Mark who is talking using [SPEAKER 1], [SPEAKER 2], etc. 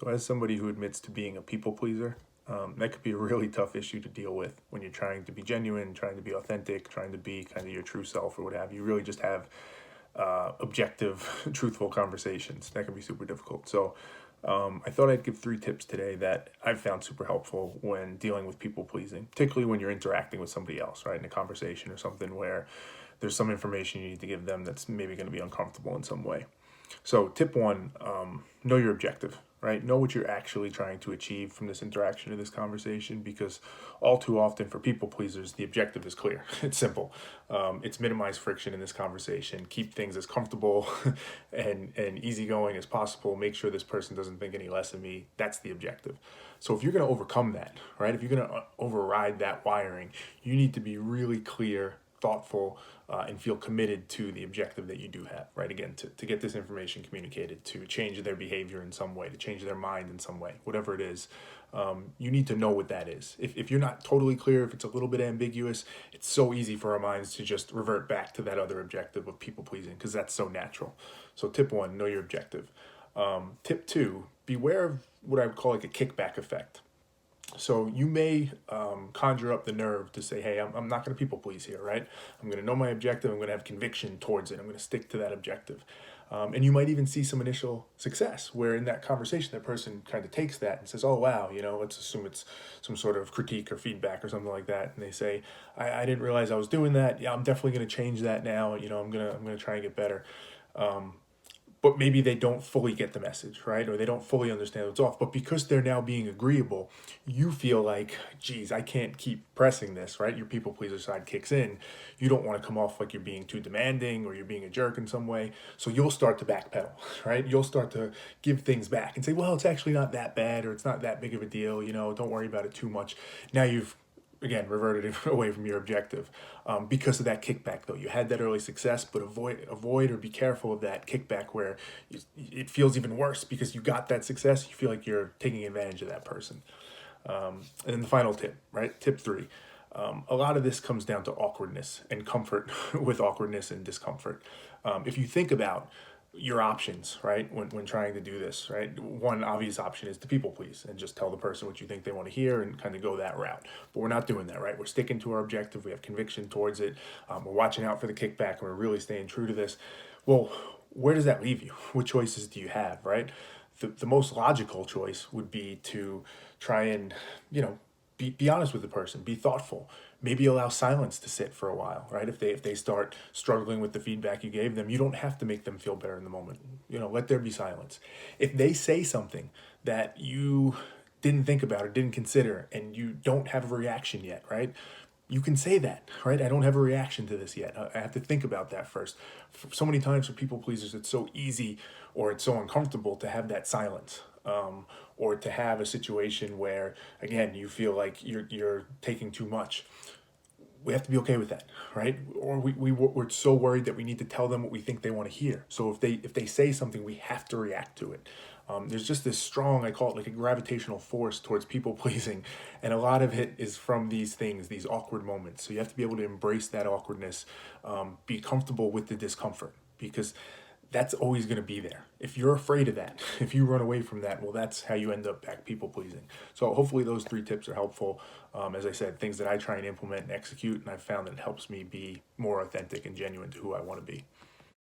[SPEAKER 1] So, as somebody who admits to being a people pleaser, that could be a really tough issue to deal with when you're trying to be genuine, trying to be authentic, trying to be kind of your true self or what have you. Really just have objective, truthful conversations. That can be super difficult. So, I thought I'd give 3 tips today that I've found super helpful when dealing with people pleasing, particularly when you're interacting with somebody else, right, in a conversation or something where there's some information you need to give them that's maybe going to be uncomfortable in some way. So, tip one, know your objective, right? Know what you're actually trying to achieve from this interaction or this conversation, because all too often for people pleasers, the objective is clear. It's simple. It's minimize friction in this conversation, keep things as comfortable and easygoing as possible, make sure this person doesn't think any less of me. That's the objective. So, if you're going to overcome that, right, if you're going to override that wiring, you need to be really clear, thoughtful, and feel committed to the objective that you do have, right? Again, to get this information communicated, to change their behavior in some way, to change their mind in some way, whatever it is, you need to know what that is. If you're not totally clear, if it's a little bit ambiguous, it's so easy for our minds to just revert back to that other objective of people pleasing, because that's so natural. So, tip one, know your objective. Tip two, beware of what I would call like a kickback effect. So you may conjure up the nerve to say, hey, I'm not going to people please here, right? I'm going to know my objective. I'm going to have conviction towards it. I'm going to stick to that objective. And you might even see some initial success where in that conversation, that person kind of takes that and says, oh, wow, let's assume it's some sort of critique or feedback or something like that. And they say, I didn't realize I was doing that. Yeah, I'm definitely going to change that now. I'm going to try and get better. But maybe they don't fully get the message, right? Or they don't fully understand what's off. But because they're now being agreeable, you feel like, geez, I can't keep pressing this, right? Your people pleaser side kicks in. You don't want to come off like you're being too demanding or you're being a jerk in some way. So you'll start to backpedal, right? You'll start to give things back and say, well, it's actually not that bad, or it's not that big of a deal. Don't worry about it too much. Now you've again reverted away from your objective, because of that kickback. Though you had that early success, but avoid or be careful of that kickback where it feels even worse because you got that success. You feel like you're taking advantage of that person. And then the final tip, right? Tip three. A lot of this comes down to awkwardness and comfort with awkwardness and discomfort. If you think about your options, right, when trying to do this, right, one obvious option is to people please and just tell the person what you think they want to hear and kind of go that route. But we're not doing that, right? We're sticking to our objective. We have conviction towards it. We're watching out for the kickback, and we're really staying true to this. Well, where does that leave you? What choices do you have, right? The most logical choice would be to try and, be honest with the person, be thoughtful, maybe allow silence to sit for a while, right? If they start struggling with the feedback you gave them, you don't have to make them feel better in the moment. Let there be silence. If they say something that you didn't think about or didn't consider and you don't have a reaction yet, right? You can say that, right? I don't have a reaction to this yet. I have to think about that first. So many times for people pleasers, it's so easy or it's so uncomfortable to have that silence, or to have a situation where, again, you feel like you're taking too much. We have to be okay with that, right? Or we're so worried that we need to tell them what we think they want to hear. So if they say something, we have to react to it. There's just this strong, I call it like a gravitational force towards people pleasing, and a lot of it is from these things, these awkward moments. So you have to be able to embrace that awkwardness, be comfortable with the discomfort, because that's always going to be there. If you're afraid of that, if you run away from that, well, that's how you end up back people pleasing. So hopefully those 3 tips are helpful. As I said, things that I try and implement and execute, and I've found that it helps me be more authentic and genuine to who I want to be.